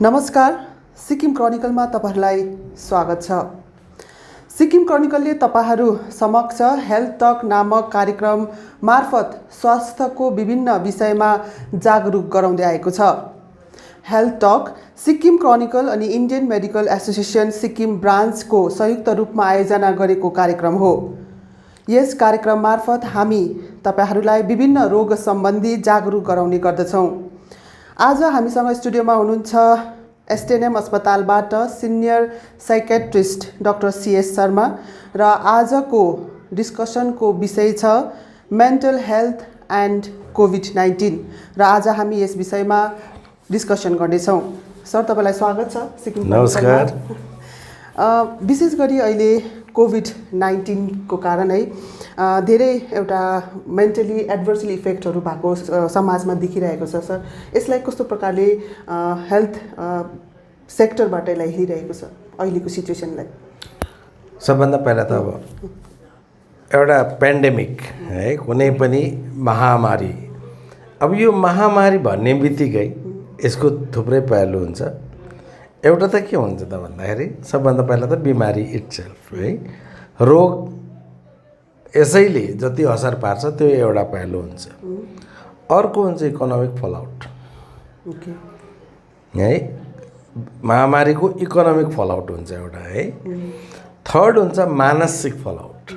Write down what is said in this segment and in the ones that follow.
नमस्कार, सिक्किम क्रनिकलमा तपाईहरुलाई स्वागत छ। सिक्किम क्रनिकलले तपाईहरु समक्ष हेल्थ टक नामक कार्यक्रम मार्फत स्वास्थ्यको विभिन्न विषयमा जागरुक गराउँदै आएको छ। हेल्थ टक सिक्किम क्रनिकल अनि इन्डियन मेडिकल एसोसिएसन सिक्किम ब्रान्चको संयुक्त रूपमा आयोजना गरेको कार्यक्रम हो। यस कार्यक्रम मार्फत हामी तपाईहरुलाई विभिन्न रोग सम्बन्धी जागरुक गराउने गर्दछौं। आज हामीसँग स्टुडियोमा हुनुहुन्छ एसटीएनएम अस्पतालबाट senior psychiatrist doctor CS Sharma र आजको डिस्कसनको विषय छ मेन्टल हेल्थ एन्ड कोभिड-19 र आज हामी यस विषयमा डिस्कसन गर्नेछौँ। सर, तपाईलाई स्वागत छ सिक्किम। नमस्कार। विशेष गरी अहिले कोभिड-19 को कारण है धेरै एउटा मेन्टली एडभर्सली इफेक्टहरू भएको समाजमा देखिरहेको छ। सर, यसलाई कस्तो प्रकारले हेल्थ सेक्टरबाट यसलाई हेरिरहेको छ अहिलेको सिचुएसनलाई? सबभन्दा पहिला त अब एउटा पेन्डेमिक है, कुनै पनि महामारी, अब यो महामारी भन्ने बित्तिकै यसको थुप्रै पहलु हुन्छ। एउटा त के हुन्छ त भन्दाखेरि सबभन्दा पहिला त बिमारी इटसेल्फ है, रोग यसैले जति असर पार्छ त्यो एउटा पहलु हुन्छ। अर्को हुन्छ इकोनोमिक फलआउट है, महामारीको इकोनोमिक फलआउट हुन्छ एउटा है। थर्ड हुन्छ मानसिक फलआउट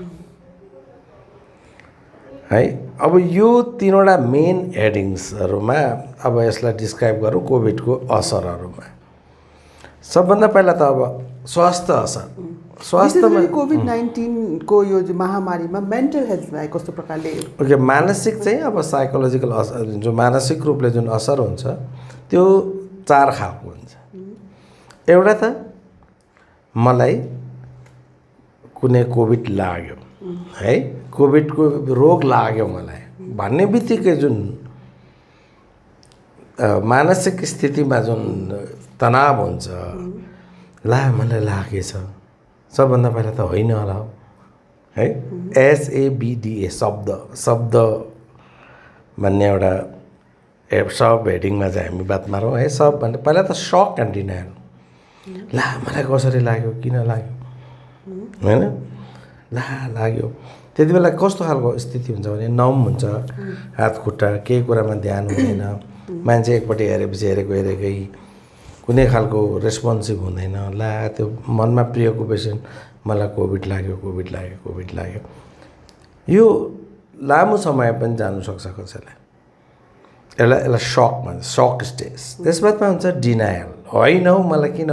है। अब यो तीनवटा मेन हेडिङ्सहरूमा अब यसलाई डिस्क्राइब गरौँ कोभिडको असरहरूमा। सबभन्दा पहिला त अब स्वास्थ्य असर। स्वास्थ्यमा कोभिड-19 को यो महामारीमा मेन्टल हेल्थलाई कस्तो प्रकारले? ओके, मानसिक चाहिँ अब साइकोलोजिकल असर, जो मानसिक रूपले जुन असर हुन्छ त्यो चार खालको हुन्छ। एउटा त मलाई कुनै कोभिड लाग्यो है, कोभिडको रोग लाग्यो मलाई भन्ने बित्तिकै जुन मानसिक स्थितिमा जुन तनाव हुन्छ, ला मलाई लागेछ, सबभन्दा पहिला त होइन होला है। SABDA शब्द भन्ने एउटा सब हेडिङमा चाहिँ हामी बात मारौँ है। सब भन्दा पहिला त सक एन्ड डिनायल, ला मलाई कसरी लाग्यो, किन लाग्यो होइन, ला लाग्यो। त्यति बेला कस्तो खालको स्थिति हुन्छ भने नम हुन्छ हात खुट्टा, केही कुरामा ध्यान हुँदैन, मान्छे एकपट्टि हेरेपछि हेरेकै, कुनै खालको रेस्पोन्सिभ हुँदैन। ला त्यो मनमा प्रियको पेसेन्ट मलाई कोभिड लाग्यो। यो लामो समय पनि जानुसक्छ कसैलाई, यसलाई सक भन्छ, सक स्टेज। त्यसबादमा हुन्छ डिनायल, होइन हौ मलाई किन,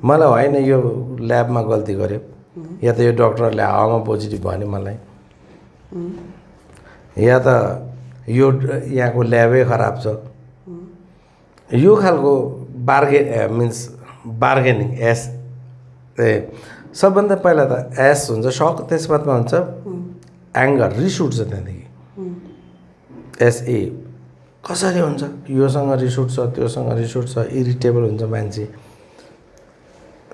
मलाई होइन, यो ल्याबमा गल्ती गर्यो या त यो डक्टरले हावामा पोजिटिभ भन्यो मलाई, या त यो यहाँको ल्याबै खराब छ। यो खालको बार्गेनिङ एस। सबभन्दा पहिला त एस हुन्छ सक, त्यसबादमा हुन्छ एङ्गर, रिस उठ्छ त्यहाँदेखि SA। कसरी हुन्छ, योसँग रिस उठ्छ, त्योसँग रिस उठ्छ, इरिटेबल हुन्छ मान्छे।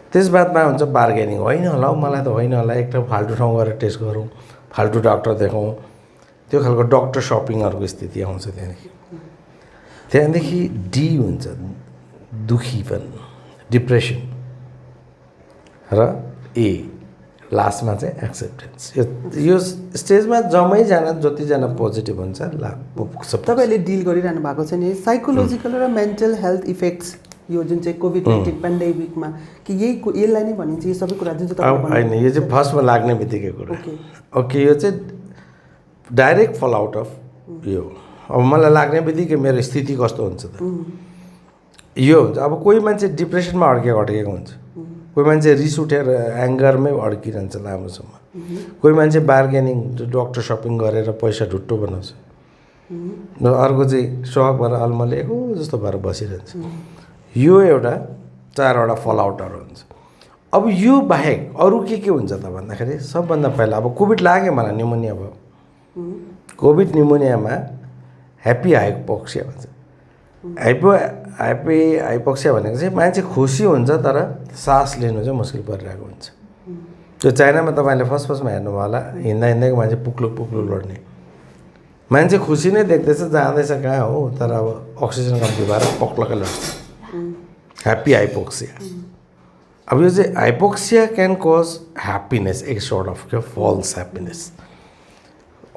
त्यसबादमा हुन्छ बार्गेनिङ, होइन होला हौ मलाई त होइन होला, एक फाल्टु ठाउँ गएर टेस्ट गरौँ, फाल्टु डक्टर देखाउँ, त्यो खालको डक्टर सपिङहरूको स्थिति आउँछ त्यहाँदेखि डी हुन्छ दुखीपन, डिप्रेसन, र ए लास्टमा चाहिँ एक्सेप्टेन्स। यो स्टेजमा जम्मैजना जतिजना पोजिटिभ हुन्छ ला पुग्छ। तपाईँले डिल गरिरहनु भएको छ नि साइकोलोजिकल र मेन्टल हेल्थ इफेक्ट्स, यो जुन चाहिँ कोभिड-19 पेन्डेमिकमा, कि यसलाई नै भनिन्छ यो सबै कुरा जुन चाहिँ होइन, यो चाहिँ फर्स्टमा लाग्ने बित्तिकै कुरा। ओके, यो चाहिँ डाइरेक्ट फल आउट अफ यो। अब मलाई लाग्ने बित्तिकै मेरो स्थिति कस्तो हुन्छ त यो हुन्छ। अब कोही मान्छे डिप्रेसनमा अड्केको हुन्छ, कोही मान्छे रिस उठेर एङ्गरमै अड्किरहन्छ लामो समय, कोही मान्छे बार्गेनिङ डक्टर सपिङ गरेर पैसा ढुट्टो बनाउँछ, अर्को चाहिँ सक भएर अल्मलिएको जस्तो भएर बसिरहन्छ। यो एउटा चारवटा फलआउटहरू हुन्छ। अब यो बाहेक अरू के हुन्छ त भन्दाखेरि सबभन्दा पहिला अब कोभिड लाग्यो मलाई, निमोनिया भयो। कोभिड निमोनियामा ह्याप्पी हाइपोक्सिया भन्छ। हाइपोक्सिया भनेको चाहिँ मान्छे खुसी हुन्छ तर सास लिनु चाहिँ मुस्किल परिरहेको हुन्छ। त्यो चाइनामा तपाईँले फर्स्टमा हेर्नुभयो होला, हिँड्दैको मान्छे पुक्लुक लड्ने मान्छे खुसी नै देख्दैछ, जाँदैछ कहाँ हो, तर अब अक्सिजन कम्ती भएर पक्लकै लड्छ। Happy hypoxia. अब यो चाहिँ हाइपोक्सिया क्यान कज ह्याप्पिनेस, एक सोर्ट अफ क्या फल्स ह्याप्पिनेस।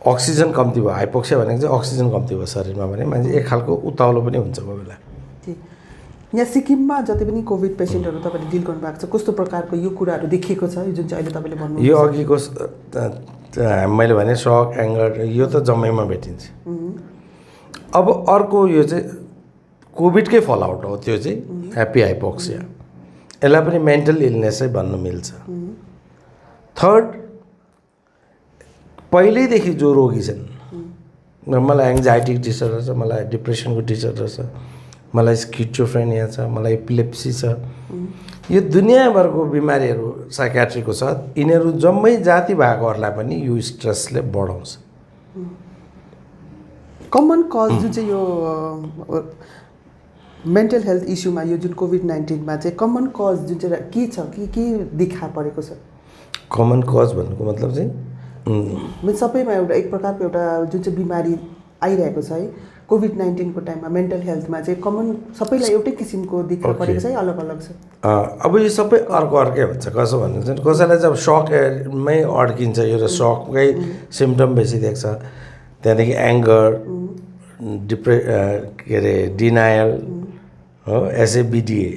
अक्सिजन कम्ती भयो, हाइपोक्सिया भनेको चाहिँ अक्सिजन कम्ती भयो शरीरमा भने मान्छे एक खालको उताउलो पनि हुन्छ कोही बेला। यहाँ सिक्किममा जति पनि कोभिड पेसेन्टहरू तपाईँले डिल गर्नुभएको छ, कस्तो प्रकारको यो कुराहरू देखिएको छ, यो जुन चाहिँ अहिले तपाईँले भन्नु यो अघिको मैले भने सक, एङ्गर, यो त जम्मैमा भेटिन्छ। अब अर्को यो चाहिँ कोभिडकै फलआउट हो, त्यो चाहिँ ह्याप्पी हाइपोक्सिया। यसलाई पनि मेन्टल इलनेसै भन्नु मिल्छ। थर्ड, पहिल्यैदेखि जो रोगी छन्, मलाई एङ्जाइटी डिसअर्डर छ, मलाई डिप्रेसनको डिसअर्डर छ, मलाई स्किजोफ्रेनिया छ, मलाई एपिलेप्सी छ, यो दुनियाँभरको बिमारीहरू साइकियाट्रीको छ, यिनीहरू जम्मै जाति भएकोहरूलाई पनि यो स्ट्रेसले बढाउँछ। कमन कज जुन चाहिँ यो मेन्टल हेल्थ इस्युमा, यो जुन कोभिड-19मा चाहिँ कमन कज जुन चाहिँ के छ, के देखा परेको छ? कमन कज भन्नुको मतलब चाहिँ सबैमा एउटा एक प्रकारको एउटा जुन चाहिँ बिमारी आइरहेको छ है कोभिड-19को टाइममा, मेन्टल हेल्थमा चाहिँ कमन सबैलाई एउटै किसिमको देखा परेको छ है, अलग अलग छ? अब यो सबै अर्कै हुन्छ। कसो भन्नु चाहिँ कसैलाई चाहिँ अब सकमै अड्किन्छ, यो र सककै सिम्टम बेसी देख्छ, त्यहाँदेखि एङ्गर, के अरे डिनायल हो, एसएबिडिए,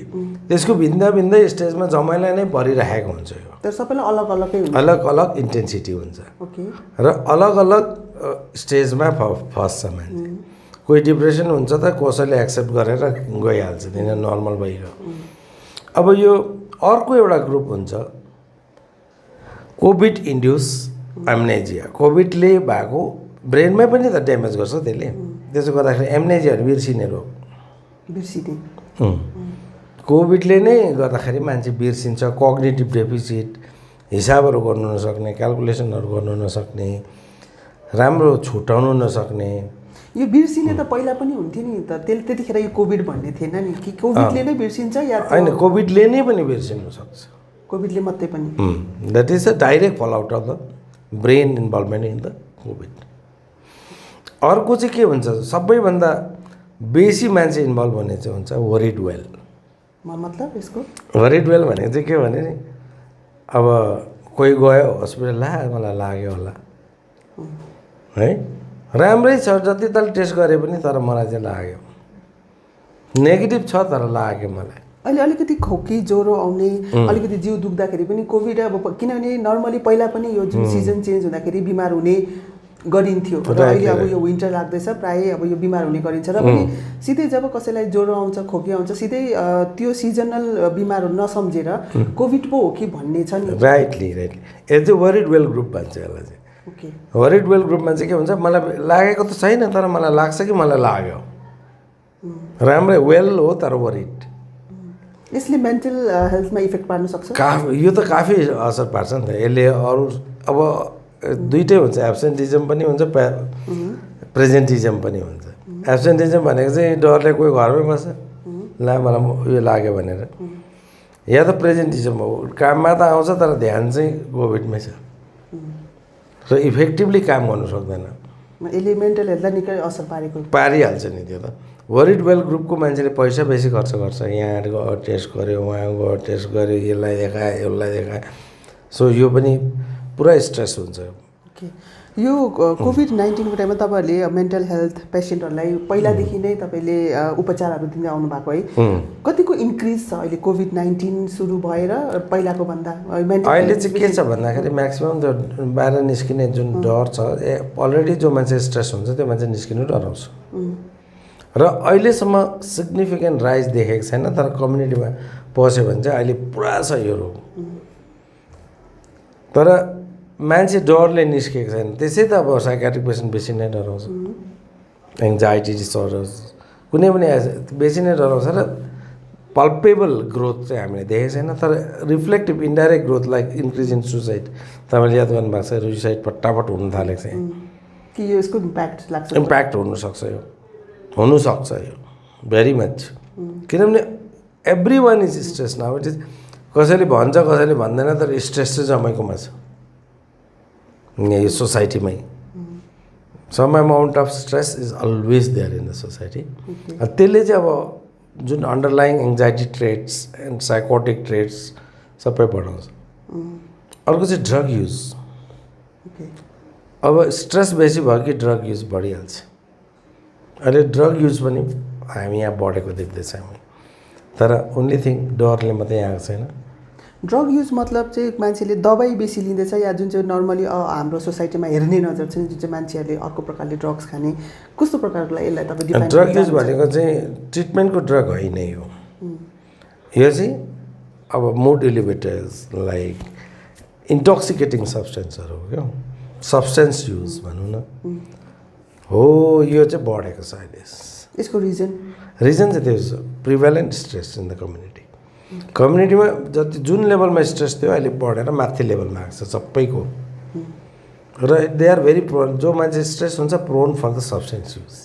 त्यसको भिन्न भिन्न स्टेजमा जम्मैलाई नै भरिरहेको हुन्छ। यो तर सबैलाई अलग अलगै हुन्छ, अलग अलग इन्टेन्सिटी हुन्छ र अलग अलग स्टेजमा फस्छ मान्छे। कोही डिप्रेसन हुन्छ त कसैले एक्सेप्ट गरेर गइहाल्छ, तिनीहरू नर्मल भइगयो। अब यो अर्को एउटा ग्रुप हुन्छ कोभिड इन्ड्युस एम्नेजिया। कोभिडले भएको ब्रेनमै पनि त ड्यामेज गर्छ त्यसले, त्यसो गर्दाखेरि एम्नेजियाहरू बिर्सिने रोग, बिर्सिने कोभिडले नै गर्दाखेरि मान्छे बिर्सिन्छ, कग्निटिभ डेफिसिट, हिसाबहरू गर्नु नसक्ने, क्यालकुलेसनहरू गर्नु नसक्ने, राम्रो छुट्याउनु नसक्ने। यो बिर्सिने त पहिला पनि हुन्थ्यो नि त, त्यतिखेर यो कोभिड भन्ने थिएन नि कि कोभिडले नै बिर्सिन्छ या होइन, कोभिडले नै पनि बिर्सिनु सक्छ, कोभिडले मात्रै पनि। द्याट इज अ डाइरेक्ट फल out of the brain involvement in the covid. अर्को चाहिँ के हुन्छ, सबैभन्दा बेसी मान्छे इन्भल्भ हुने चाहिँ हुन्छ वरिड वेल। मतलब यसको वरिड वेल भनेको चाहिँ के भने नि, अब कोही गयो हस्पिटल, मलाई लाग्यो होला है, राम्रै छ, जति ताल टेस्ट गरे पनि तर मलाई चाहिँ लाग्यो, नेगेटिभ छ तर लाग्यो मलाई। अहिले अलिकति खोकी ज्वरो आउने, अलिकति जिउ दुख्दाखेरि पनि कोभिड, अब किनभने नर्मली पहिला पनि यो जुन सिजन चेन्ज हुँदाखेरि बिमार हुने गरिन्थ्यो र अहिले अब यो विन्टर लाग्दैछ, प्रायः अब यो बिमार हुने गरिन्छ र पनि सिधै जब कसैलाई ज्वरो आउँछ, खोकी आउँछ, सिधै त्यो सिजनल बिमार नसम्झेर कोभिड पो हो कि भन्ने छ नि। राइटली यो चाहिँ वरिड वेल ग्रुप भन्छ यसलाई चाहिँ। वरिड वेल ग्रुपमा चाहिँ के हुन्छ, मलाई लागेको त छैन तर मलाई लाग्छ कि मलाई लाग्यो, राम्रै वेल हो तर वरिड। यसले मेन्टल हेल्थमा इफेक्ट पार्न सक्छ? यो त काफी असर पार्छ नि त यसले। अरू अब दुइटै हुन्छ, एब्सेन्टिजम पनि हुन्छ, प्रेजेन्टिजम पनि हुन्छ। एब्सेन्टिजम भनेको चाहिँ डरले कोही घरमै बस्छ, ला मलाई यो लाग्यो भनेर, या त प्रेजेन्टिजम हो, काममा त आउँछ तर ध्यान चाहिँ कोभिडमै छ र इफेक्टिभली काम गर्नु सक्दैन। यसले मेन्टल हेल्थलाई निकै असर पारिहाल्छ नि त्यो त। वरिड वेल ग्रुपको मान्छेले पैसा बेसी खर्च गर्छ, यहाँ गयो टेस्ट गर्यो, उहाँ गयो टेस्ट गर्यो, यसलाई देखायो यसलाई देखायो, सो यो पनि पुरा स्ट्रेस हुन्छ। यो कोभिड-19को टाइममा तपाईँहरूले मेन्टल हेल्थ पेसेन्टहरूलाई पहिलादेखि नै तपाईँले उपचारहरू दिँदै आउनु भएको है, कतिको इन्क्रिज छ अहिले कोभिड-19 सुरु भएर पहिलाको भन्दा? अहिले चाहिँ के छ भन्दाखेरि म्याक्सिमम् त्यो बाहिर निस्किने जुन डर छ, अलरेडी जो मान्छे स्ट्रेस हुन्छ त्यो मान्छे निस्किनु डराउँछ र अहिलेसम्म सिग्निफिकेन्ट राइज देखेको छैन, तर कम्युनिटीमा पस्यो भने चाहिँ अहिले पुरा छ यो रोग। तर मान्छे डरले निस्केको छैन, त्यसै त अब साइकियाट्रिक पेसेन्ट बेसी नै डराउँछ, एङ्जाइटी डिसअर्डर्स कुनै पनि बेसी नै डराउँछ र पल्पेबल ग्रोथ चाहिँ हामीले देखेको छैन, तर reflective indirect growth like increase in suicide, तपाईँले याद गर्नुभएको छ, सुसाइड फटाफट हुन थालेको छ कि यो यसको इम्प्याक्ट लाग्छ? इम्प्याक्ट हुनसक्छ, यो हुनसक्छ, यो भेरी मच, किनभने every one is stress now. It is कसैले भन्छ कसैले भन्दैन, तर स्ट्रेस चाहिँ जम्मैकोमा छ यो सोसाइटीमै। Some amount of stress is always there in the society. त्यसले चाहिँ अब जुन underlying anxiety traits and psychotic traits सबै बढाउँछ। अर्को चाहिँ ड्रग युज। अब स्ट्रेस बेसी भयो कि ड्रग युज बढिहाल्छ। अहिले ड्रग युज पनि हामी यहाँ बढेको देख्दैछौँ हामी, तर ओन्ली थिङ डरले मात्रै आएको छैन। ड्रग युज मतलब चाहिँ मान्छेले दबाई बेसी लिँदैछ या जुन चाहिँ नर्मली हाम्रो सोसाइटीमा हेर्ने नजर छ जुन चाहिँ मान्छेहरूले अर्को प्रकारले ड्रग्स खाने, कस्तो प्रकारको लागि यसलाई तपाईँ डिफाइन ड्रग युज भनेको चाहिँ ट्रिटमेन्टको ड्रग होइन हो। यो चाहिँ अब मुड इलिभेटर्स लाइक इन्टोक्सिकेटिङ सब्सटेन्सहरू हो क्या, सब्सटेन्स युज भनौँ न हो, यो चाहिँ बढेको छ अहिले। यसको रिजन चाहिँ त्यो prevalent stress in the community. कम्युनिटीमा जति जुन लेभलमा स्ट्रेस थियो अहिले बढेर माथि लेभलमा आएको छ सबैको, र दे आर भेरी प्रोन। जो मान्छे स्ट्रेस हुन्छ prone for the substance use.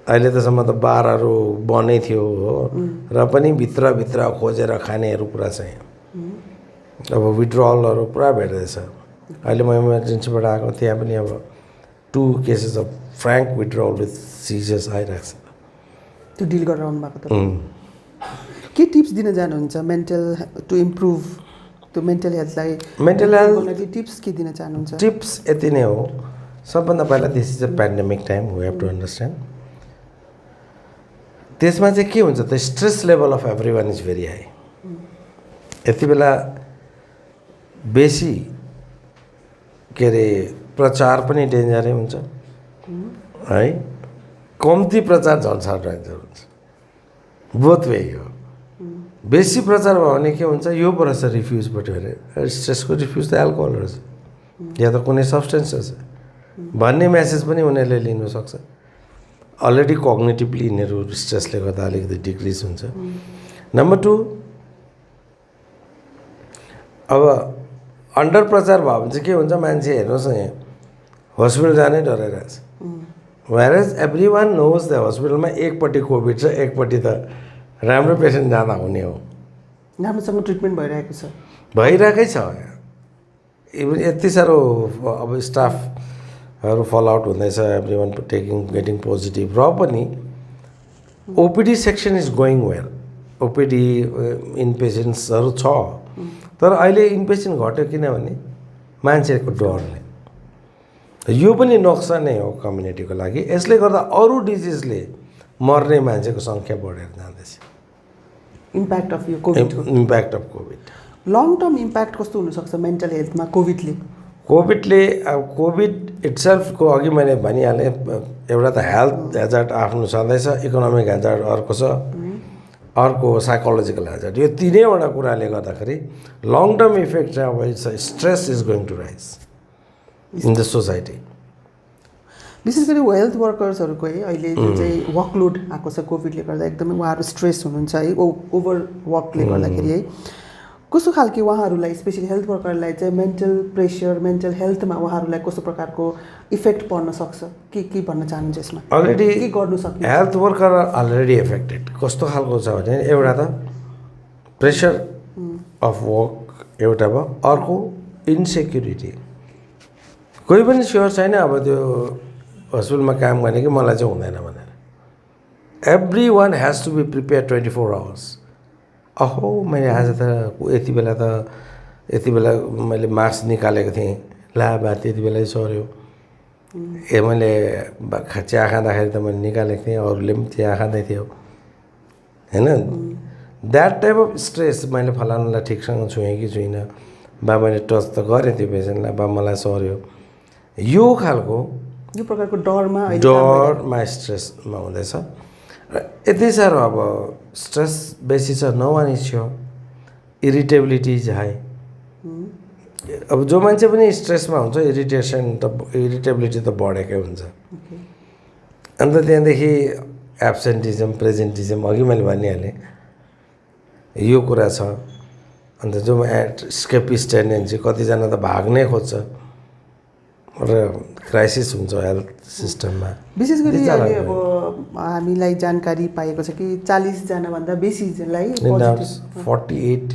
अहिले तसम्म त बारहरू बनै थियो हो, र पनि भित्रभित्र खोजेर खानेहरू पुरा छ यहाँ। अब विड्रलहरू पुरा भेट्दैछ। अहिले म इमर्जेन्सीबाट आएको, त्यहाँ पनि अब 2 cases of Frank withdrawal with scissors आइरहेको छ। त्यो डिल गरेर आउनु भएको त के टिप्स दिन चाहनुहुन्छ मेन्टल टु इम्प्रुभ त्यो मेन्टल हेल्थलाई? मेन्टल हेल्थ टिप्स के दिन चाहनुहुन्छ? टिप्स यति नै हो। सबभन्दा पहिला this is a pandemic time, we have to understand. त्यसमा चाहिँ के हुन्छ त, stress level of every one is very high. यति बेला बेसी के अरे प्रचार पनि डेन्जरै हुन्छ है, कम्ती प्रचार झल्सा डेन्जर हुन्छ। बोथ वे हो। बेसी प्रचार भयो भने के हुन्छ, यो पर छ रिफ्युजबाट हेरे, स्ट्रेसको रिफ्युज त एल्कोहल रहेछ या त कुनै सब्सटेन्स रहेछ भन्ने मेसेज पनि उनीहरूले लिनु सक्छ। अलरेडी कग्नेटिभली यिनीहरू स्ट्रेसले गर्दा अलिकति डिक्रिज हुन्छ। नम्बर 2, अब अन्डर प्रचार भयो भने चाहिँ के हुन्छ, मान्छे हेर्नुहोस् न यहाँ हस्पिटल जानै डराइरहेछ। व्हेरेज एभ्री वान नोज द हस्पिटलमा एकपट्टि कोभिड छ, एकपट्टि त राम्रो पेसेन्ट जाँदा हुने हो, राम्रोसँग ट्रिटमेन्ट भइरहेको छ, भइरहेकै छ। इभन यति साह्रो अब स्टाफहरू फल आउट हुँदैछ, एभ्री वान गेटिङ पोजिटिभ, र पनि OPD section is going well. OPD इनपेसेन्ट्सहरू छ, तर अहिले इनपेसेन्ट घट्यो किनभने मान्छेको डरले। यो पनि नोक्सान नै हो कम्युनिटीको लागि। यसले गर्दा अरू डिजिजले मर्ने मान्छेको सङ्ख्या बढेर जाँदैछ। इम्प्याक्ट अफ यो covid, impact of covid. Long term impact कस्तो हुनसक्छ मेन्टल हेल्थमा कोभिडले? अब कोभिड इट्सेल्फको अघि मैले भनिहालेँ, एउटा त हेल्थ हेजार्ड आफ्नो छँदैछ, इकोनोमिक हेजार्ड अर्को छ, अर्को साइकोलोजिकल हेजार्ड। यो तिनैवटा कुराले गर्दाखेरि लङ टर्म इफेक्ट चाहिँ अब stress is going to rise in the society. विशेष गरी हेल्थ वर्कर्सहरूको है अहिले जुन चाहिँ वर्कलोड आएको छ कोभिडले गर्दा एकदमै उहाँहरू स्ट्रेस हुनुहुन्छ है, ओभर वर्कले गर्दाखेरि है। कस्तो खालके उहाँहरूलाई स्पेसली हेल्थ वर्करलाई चाहिँ मेन्टल प्रेसर, मेन्टल हेल्थमा उहाँहरूलाई कस्तो प्रकारको इफेक्ट पर्न सक्छ, के भन्न चाहनुहुन्छ यसमा? अलरेडी के गर्नु सक्छ? Health worker already affected. कस्तो खालको छ भने एउटा त प्रेसर अफ वर्क एउटा भयो, अर्को इन्सेक्युरिटी। कोही पनि स्योर छैन अब त्यो हस्पिटलमा काम गर्ने कि मलाई चाहिँ हुँदैन भनेर। Every one has to be prepare 24 hours. अहो मैले आज त यति बेला मैले मास्क निकालेको थिएँ, ला बा त्यति बेलै सर्यो। मैले चिया खाँदाखेरि त मैले निकालेको थिएँ, अरूले पनि चिया खाँदै थियो होइन। द्याट टाइप अफ स्ट्रेस, मैले फलानुलाई ठिकसँग छुएँ कि छुइनँ, बा मैले टच त गरेँ त्यो पेसेन्टलाई, बा मलाई सर्यो, यो खालको यो प्रकारको डरमा स्ट्रेसमा हुँदैछ। र यति साह्रो अब स्ट्रेस बेसी छ, no one is sure, irritability is high. अब जो मान्छे पनि स्ट्रेसमा हुन्छ इरिटेबिलिटी त बढेकै हुन्छ। अन्त त्यहाँदेखि एब्सेन्टिजम, प्रेजेन्टिजम, अघि मैले भनिहालेँ यो कुरा छ। अन्त जो स्केपिस्ट टेन्डेन्सी, कतिजना त भाग्नै खोज्छ र क्राइसिस हुन्छ हेल्थ सिस्टममा। विशेष गरी अहिले अब हामीलाई जानकारी पाएको छ कि 40 जनाभन्दा बेसीलाई 48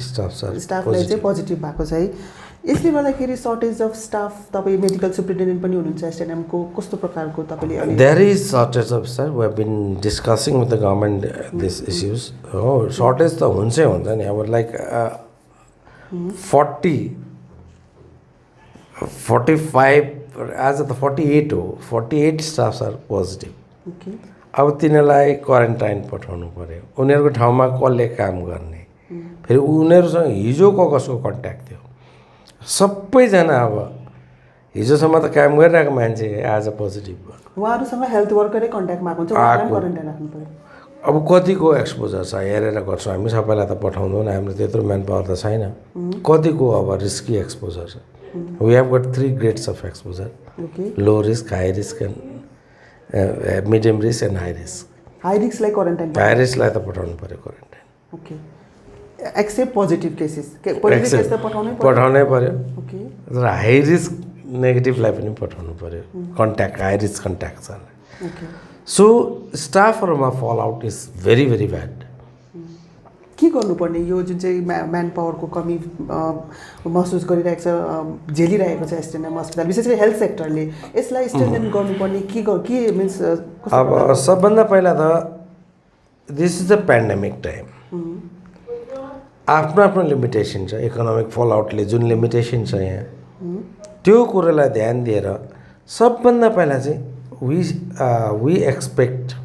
स्टाफलाई चाहिँ पोजिटिभ भएको छ है। यसले गर्दाखेरि सर्टेज अफ स्टाफ तपाईँ मेडिकल सुप्रिन्टेन्डेन्ट पनि हुनुहुन्छ एसटिएनएमको कस्तो प्रकारको तपाईँले अहिले there is shortage of staff we have been discussing with the government this issues हो सर्टेज त हुन्छ नि अब लाइक 45 आज त 48 हो 48 स्टाफ्स आर पोजिटिभ ओके अब तिनीहरूलाई क्वारेन्टाइन पठाउनु पऱ्यो उनीहरूको ठाउँमा कसले काम गर्ने फेरि उनीहरूसँग हिजोको कसको कन्ट्याक्ट थियो सबैजना अब हिजोसम्म त काम गरिरहेको मान्छे आज पोजिटिभ भयो उहाँहरूसँग हेल्थ वर्करै कन्ट्याक्टमा आएको हुन्छ उहाँलाई क्वारेन्टाइन राख्नु पऱ्यो अब कतिको एक्सपोजर छ हेरेर गर्छौँ हामी सबैलाई त पठाउँदैनौँ हाम्रो त्यत्रो म्यान पावर त छैन कतिको अब रिस्की एक्सपोजर छ we have got 3 grades of exposure okay low risk high risk and medium risk and high risk high रिस्कलाई क्वारेन्टाइन हाई रिस्कलाई त पठाउनु पऱ्यो quarantine okay except positive cases positive case त पठाउनै पऱ्यो ओके तर हाई रिस्क नेगेटिभलाई पनि पठाउनु पऱ्यो कन्ट्याक्ट हाई रिस्क कन्ट्याक्ट छ ओके सो स्टाफहरूमा फल out is very very bad के गर्नुपर्ने यो जुन चाहिँ म्यान पावरको कमी महसुस गरिरहेको छ झेलिरहेको छ एसटिएनएम अस्पताल विशेष गरी हेल्थ सेक्टरले यसलाई स्ट्रेन्थन गर्नुपर्ने के मिन्स अब सबभन्दा पहिला त this is a pandemic time आफ्नो आफ्नो लिमिटेसन छ इकोनोमिक फल आउटले जुन लिमिटेसन छ यहाँ त्यो कुरोलाई ध्यान दिएर सबभन्दा पहिला चाहिँ we expect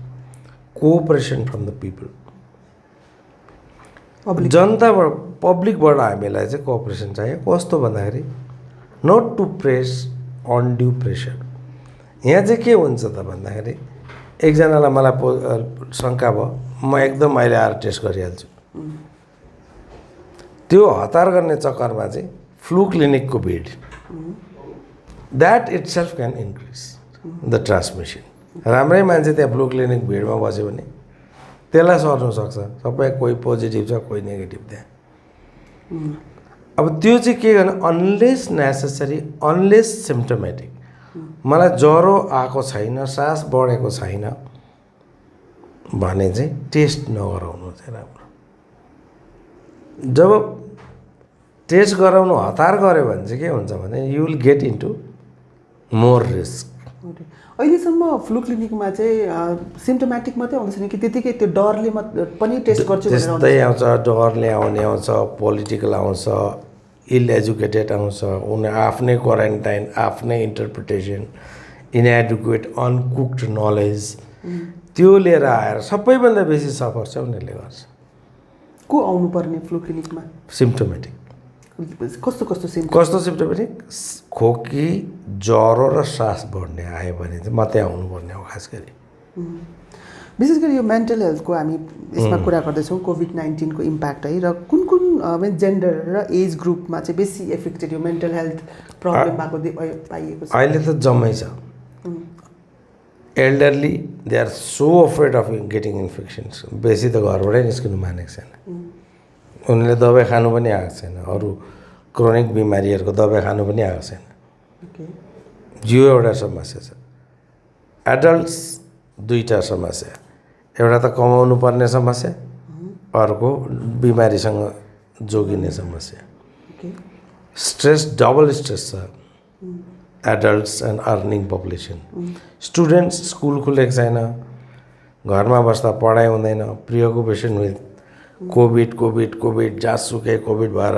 cooperation from the people जनताबाट पब्लिकबाट हामीलाई चाहिँ कोअपरेसन चाहियो कस्तो भन्दाखेरि not to press undue pressure यहाँ चाहिँ के हुन्छ त भन्दाखेरि एकजनालाई मलाई शङ्का भयो म एकदम अहिले आएर टेस्ट गरिहाल्छु त्यो हतार गर्ने चक्करमा चाहिँ फ्लू क्लिनिकको भिड that it self can increase the transmission राम्रै मान्छे त्यहाँ फ्लू क्लिनिक भिडमा बस्यो भने त्यसलाई सर्नु सक्छ सबै कोही पोजिटिभ छ कोही नेगेटिभ त्यहाँ अब त्यो चाहिँ के गर्नु अनलेस नेसेसरी अनलेस सिम्टोमेटिक मलाई ज्वरो आएको छैन सास बढेको छैन भने चाहिँ टेस्ट नगराउनु चाहिँ राम्रो जब टेस्ट गराउनु हतार गऱ्यो भने चाहिँ के हुन्छ भने you will get into more risk अहिलेसम्म फ्लू क्लिनिकमा चाहिँ सिम्टोमेटिक मात्रै आउँछ नि कि त्यतिकै त्यो डरले पनि टेस्ट गर्छु त्यस्तै आउँछ डरले आउने आउँछ पोलिटिकल आउँछ इल एजुकेटेड आउँछ उनीहरू आफ्नै क्वारेन्टाइन आफ्नै इन्टरप्रिटेसन इनएडुक्वेट अनकुक्ड नलेज त्यो लिएर आएर सबैभन्दा बेसी सफर चाहिँ उनीहरूले गर्छ को आउनुपर्ने फ्लू क्लिनिकमा सिम्टोमेटिक कस्तो सिम्टोमेटिक खोकी ज्वरो र सास बढ्ने आयो भने चाहिँ मात्रै आउनुपर्ने हो खास गरी विशेष गरी यो मेन्टल हेल्थको हामी यसमा कुरा गर्दैछौँ कोभिड-19 इम्प्याक्ट है र कुन कुन जेन्डर र एज ग्रुपमा चाहिँ बेसी एफेक्टेड यो मेन्टल हेल्थ प्रब्लम भएको पाइएको छ अहिले त जम्मै छ elderly they are so afraid of getting infections बेसी त घरबाटै निस्किनु मानेको छैन उनीहरूले दबाई खानु पनि आएको छैन अरू क्रोनिक बिमारीहरूको दबाई खानु पनि आएको छैन यो एउटा समस्या छ एडल्ट्स दुईवटा समस्या एउटा त कमाउनु पर्ने समस्या अर्को बिमारीसँग जोगिने समस्या स्ट्रेस डबल स्ट्रेस छ adults and earning population students school खुलेको छैन घरमा बस्दा पढाइ हुँदैन प्रिअकुपेसन विथ कोभिड जहाँसुकै कोभिड भएर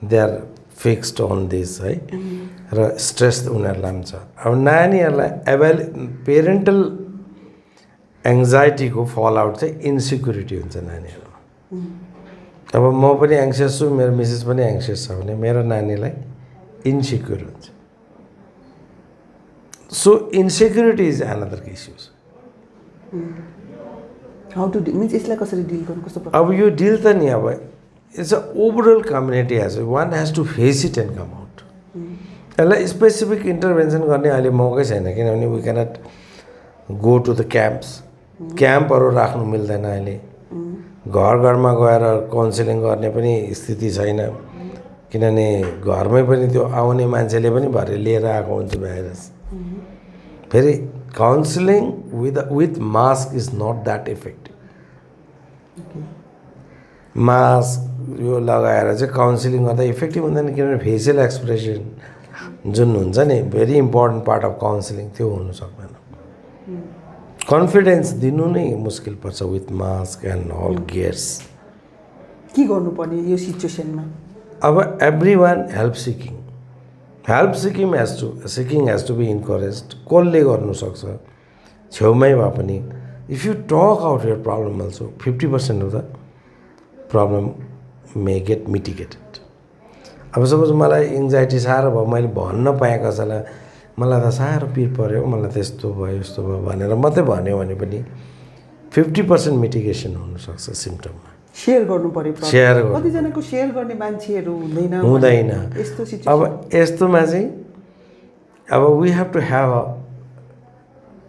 they are fixed on this है र स्ट्रेस उनीहरूलाई पनि छ अब नानीहरूलाई पेरेन्टल एङ्जाइटीको फल आउट चाहिँ इन्सिक्युरिटी हुन्छ नानीहरूमा अब म पनि एङ्सियस छु मेरो मिसेस पनि एङ्सियस छ भने मेरो नानीलाई इन्सिक्युर हुन्छ so insecurity is another issues how to means यसलाई कसरी डिल गर्नु कस्तो अब यो डिल त नि अब it's a overall community has one has to face it and come out यसलाई स्पेसिफिक इन्टरभेन्सन गर्ने अहिले मौकै छैन किनभने we cannot go to the क्याम्पहरू राख्नु मिल्दैन अहिले घर घरमा गएर काउन्सिलिङ गर्ने पनि स्थिति छैन किनभने घरमै पनि त्यो आउने मान्छेले पनि भरे लिएर आएको हुन्छ भाइरस फेरि counselling with mask is not that effective mask यो लगाएर चाहिँ काउन्सिलिङ गर्दा इफेक्टिभ हुँदैन किनभने फेसियल एक्सप्रेसन जुन हुन्छ नि very important part of counselling त्यो हुनु सक्दैन कन्फिडेन्स दिनु नै मुस्किल पर्छ with mask and all gears के गर्नुपर्ने यो सिचुएसनमा अब every one help seeking has to be encourage कसले गर्नु सक्छ छेउमै भए पनि if you talk out your problem also 50% of the problem may get mitigated अब सपोज मलाई एङ्जाइटी साह्रो भयो मैले भन्न पाएँ कसैलाई मलाई त साह्रो पिर पऱ्यो मलाई त यस्तो भयो भनेर मात्रै भन्यो भने पनि 50% मिटिगेसन हुनसक्छ सिम्टममा सेयर गर्नु पर्यो सेयर गर्नु कतिजनाको सेयर गर्ने मान्छेहरू हुँदैन यस्तो सिचुएसन अब यस्तोमा चाहिँ अब वी हेभ टु ह्याभ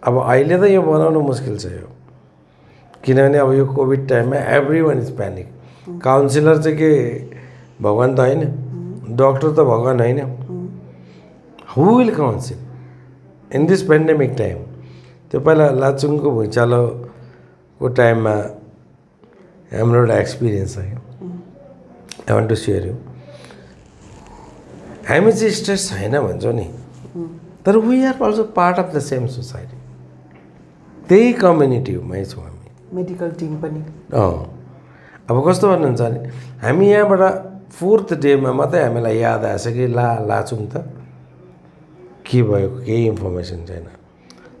अब अहिले त यो बनाउनु मुस्किल छ यो किनभने अब यो कोभिड टाइममा every one is panic counsellor चाहिँ के भगवान् त होइन डक्टर त भगवान् होइन who will counsel in this pandemic time त्यो पहिला लाचुङको भुइँचालोको टाइममा हाम्रो एउटा एक्सपिरियन्स आयो I want to share you हामी चाहिँ स्ट्रेस छैन भन्छौँ नि तर we are also part of the same society त्यही कम्युनिटीमै छौँ हामी मेडिकल टिम पनि अब कस्तो भन्नुहुन्छ भने हामी यहाँबाट 4th डेमा मात्रै हामीलाई याद आएछ कि लाचुङ त के भयो केही इन्फर्मेसन छैन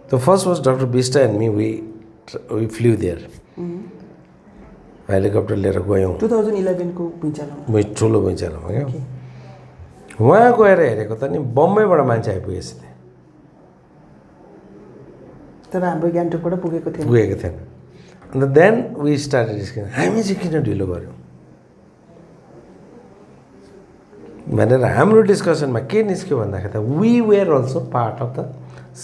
त first was doctor Bisht and me we flew there helicopter लिएर गयौँ 2011 को भुइँचालोमा ठुलो भुइँचालोमा क्या उहाँ गएर हेरेको त नि बम्बईबाट मान्छे आइपुगेछ त्यहाँ तर हाम्रो गान्तोकबाट पुगेको थिएन अन्त देन वी स्टार्ट डिस्कसन हामी चाहिँ किन ढिलो गऱ्यौँ भनेर हाम्रो डिस्कसनमा के निस्क्यो भन्दाखेरि त we were also part of the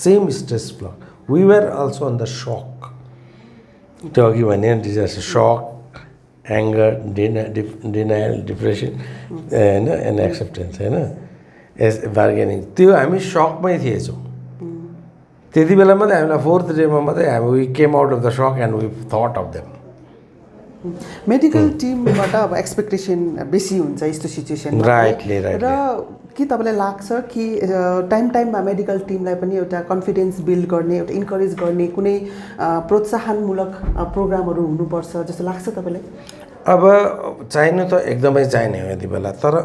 same stress block we were also on the shock त्यो अघि भने disaster shock anger denial depression होइन एन्ड एक्सेप्टेन्स होइन बार्गेनिङ त्यो हामी सकमै थिएछौँ त्यति बेला मात्रै हामीलाई 4th डेमा मात्रै हामी we came out of the shock and we thought of them medical टिमबाट अब एक्सपेक्टेसन बेसी हुन्छ यस्तो सिचुएसन राइटली र के तपाईँलाई लाग्छ कि टाइममा मेडिकल टिमलाई पनि एउटा कन्फिडेन्स बिल्ड गर्ने एउटा इन्करेज गर्ने कुनै प्रोत्साहनमूलक प्रोग्रामहरू हुनुपर्छ जस्तो लाग्छ तपाईँलाई अब चाहिनु त एकदमै चाहिने हो यति बेला तर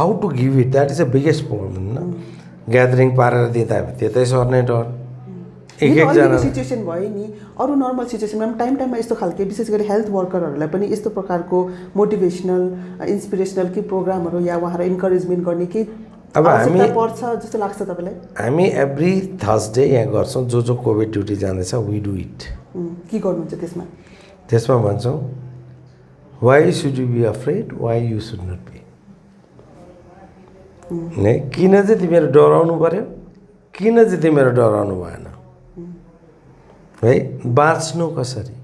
how to give it that is the biggest problem होइन ग्यादरिङ पारेर दिँदा त्यतै सर्ने डर एक सिचुएसन भयो नि अरू नर्मल सिचुएसनमा पनि टाइममा यस्तो खालके विशेष गरी हेल्थ वर्करहरूलाई पनि यस्तो प्रकारको मोटिभेसनल इन्सपिरेसनल के प्रोग्रामहरू या उहाँहरूलाई इन्करेजमेन्ट गर्ने के अब हामी पर्छ जस्तो लाग्छ तपाईँलाई हामी एभ्री थर्सडे यहाँ गर्छौँ जो कोभिड ड्युटी जाँदैछ वी डु इट के गर्नुहुन्छ त्यसमा भन्छौँ why should you be afraid why you should not be नै किन चाहिँ तिमीहरू डराउनु पऱ्यो किन चाहिँ तिमीहरू डराउनु भएन है बाँच्नु कसरी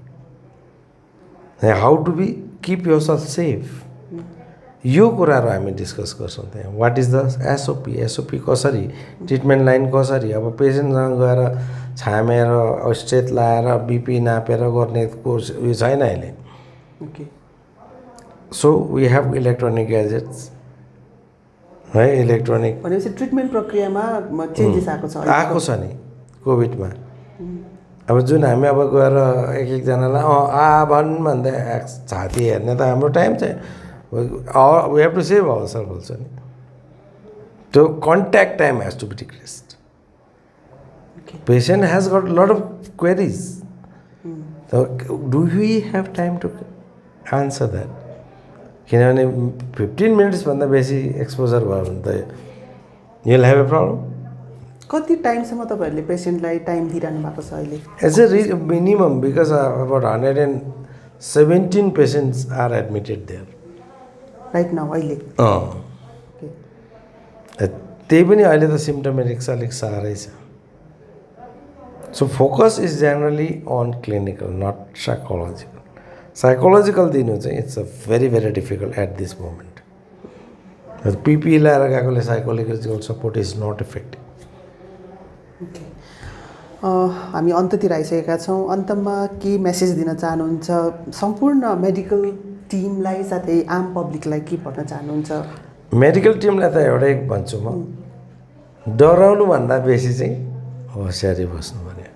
how to be keep yourself safe यो कुराहरू हामी डिस्कस गर्छौँ त्यहाँ वाट इज द एसओपी कसरी ट्रिटमेन्ट लाइन कसरी अब पेसेन्टसँग गएर छामेर स्ट्रेच लाएर बिपी नापेर गर्ने कोर्स उयो छैन अहिले so we have electronic gadgets है इलेक्ट्रोनिक भनेपछि ट्रिटमेन्ट प्रक्रियामा चेन्जेस आएको छ नि कोभिडमा अब जुन हामी अब गएर एकजनालाई भन्दै छाती हेर्ने त हाम्रो टाइम चाहिँ we have to save ourself हुन्छ नि त्यो contact time has to be decreased patient has got lot of queries do we have time to answer that किनभने 15 मिनट्सभन्दा बेसी एक्सपोजर भयो भने त you will have a problem कति टाइमसम्म तपाईँहरूले पेसेन्टलाई टाइम दिइरहनु भएको छ अहिले as a minimum because about 117 patients are admitted there right now अहिले त्यही पनि अहिले त सिम्टमेटिक्स अलिक साह्रै छ so focus is generally on clinical not psychological दिनु चाहिँ it's a very very difficult at this moment PPE लगाएर गएकोले psychological support is not effective हामी अन्ततिर आइसकेका छौँ अन्तमा के मेसेज दिन चाहनुहुन्छ सम्पूर्ण मेडिकल टिमलाई साथै आम पब्लिकलाई के भन्न चाहनुहुन्छ? मेडिकल टिमलाई त एउटै भन्छु म, डराउनुभन्दा बेसी चाहिँ होसियारी बस्नु पर्यो।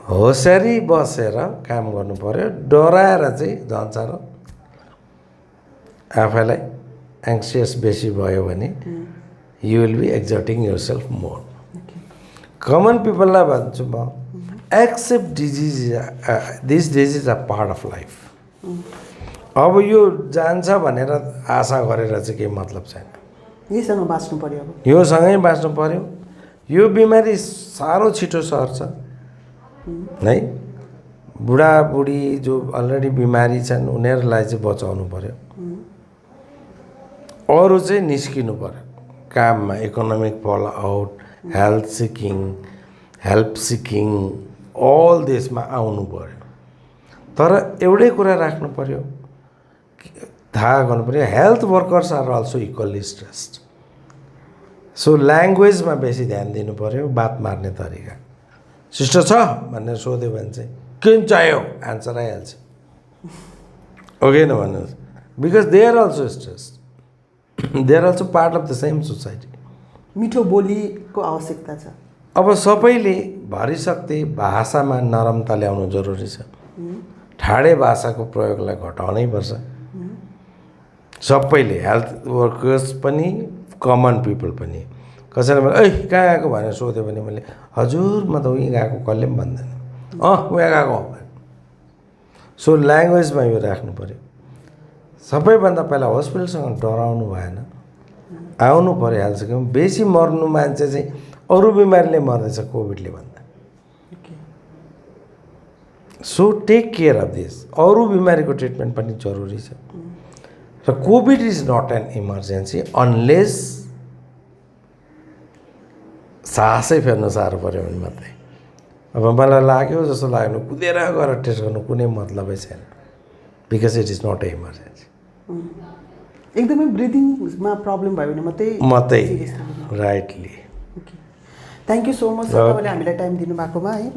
होसियारी बसेर काम गर्नु पर्यो। डराएर चाहिँ जान्छ र आफैलाई एङ्सियस बेसी भयो भने you will be exerting yourself more. Common पिपललाई भन्छु म, except disease, this disease a part of life. अब यो जान्छ भनेर आशा गरेर चाहिँ केही मतलब छैन। यसँग बाँच्नु पर्यो, अब योसँगै बाँच्नु पर्यो। यो बिमारी साह्रो छिटो सर्छ है। बुढाबुढी जो अलरेडी बिमारी छन् उनीहरूलाई चाहिँ बचाउनु पर्यो। अरू चाहिँ निस्किनु पर्यो काममा, economic fall out, health seeking, help seeking, all देशमा आउनु पर्यो। तर एउटै कुरा राख्नु पर्यो, थाहा गर्नु पर्यो, health workers are also equally stressed. So ल्याङ्ग्वेजमा बेसी ध्यान दिनु पर्यो, बात मार्ने तरिका। सिस्टर छ भनेर सोध्यो भने चाहिँ किन चाहियो एन्सर आइहाल्छ। ओके न भन्नुहोस्, because they are also stressed, they are also part of the same society. मिठो बोलीको आवश्यकता छ। अब सबैले भरिशक्ति भाषामा नरमता ल्याउनु जरुरी छ। ठाडे भाषाको प्रयोगलाई घटाउनै पर्छ। सबैले, हेल्थ वर्कर्स पनि, कमन पिपल पनि। कसैले मैले ऐ कहाँ गएको भनेर सोध्यो भने मैले हजुर म त उहीँ गएको, कसले पनि भन्दैन उहाँ गएको। सो ल्याङ्ग्वेजमा यो राख्नु पर्यो। सबैभन्दा पहिला हस्पिटलसँग डराउनु भएन, आउनु पर्यो हेल्थ सिकिङ। बेसी मर्नु मान्छे चाहिँ अरू बिमारीले मर्दैछ कोभिडले भन्दा। So take care of this. अरू बिमारीको ट्रिटमेन्ट पनि जरुरी छ। र covid is not an emergency unless सासै फेर्नु साह्रो पऱ्यो भने मात्रै। अब मलाई लाग्यो जस्तो लाग्यो कुदेर गएर टेस्ट गर्नु कुनै मतलबै छैन, because it is not a emergency. एकदमै ब्रिदिङमा प्रब्लम भयो भने मात्रै rightly. Thank you so much तपाईँले हामीलाई टाइम दिनुभएकोमा है।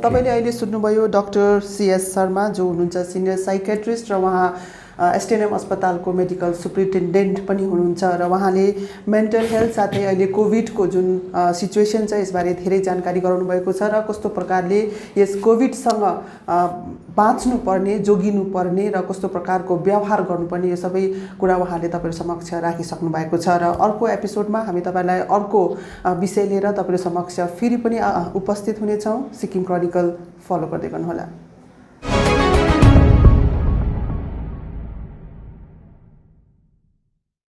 तपाईँले अहिले सुन्नुभयो डाक्टर CS शर्मा जो हुनुहुन्छ सिनियर साइकेट्रिस्ट र उहाँ एसटिएनएम अस्पतालको मेडिकल सुप्रिन्टेन्डेन्ट पनि हुनुहुन्छ र उहाँले मेन्टल हेल्थ साथै अहिले कोभिडको जुन सिचुएसन छ यसबारे धेरै जानकारी गराउनु भएको छ र कस्तो प्रकारले यस कोभिडसँग बाँच्नुपर्ने, जोगिनुपर्ने र कस्तो प्रकारको व्यवहार गर्नुपर्ने यो सबै कुरा उहाँले तपाईँहरू समक्ष राखिसक्नु भएको छ। र अर्को एपिसोडमा हामी तपाईँलाई अर्को विषय लिएर तपाईँहरू समक्ष फेरि पनि उपस्थित हुनेछौँ। सिक्किम क्रोनिकल फलो गर्दै गर्नुहोला।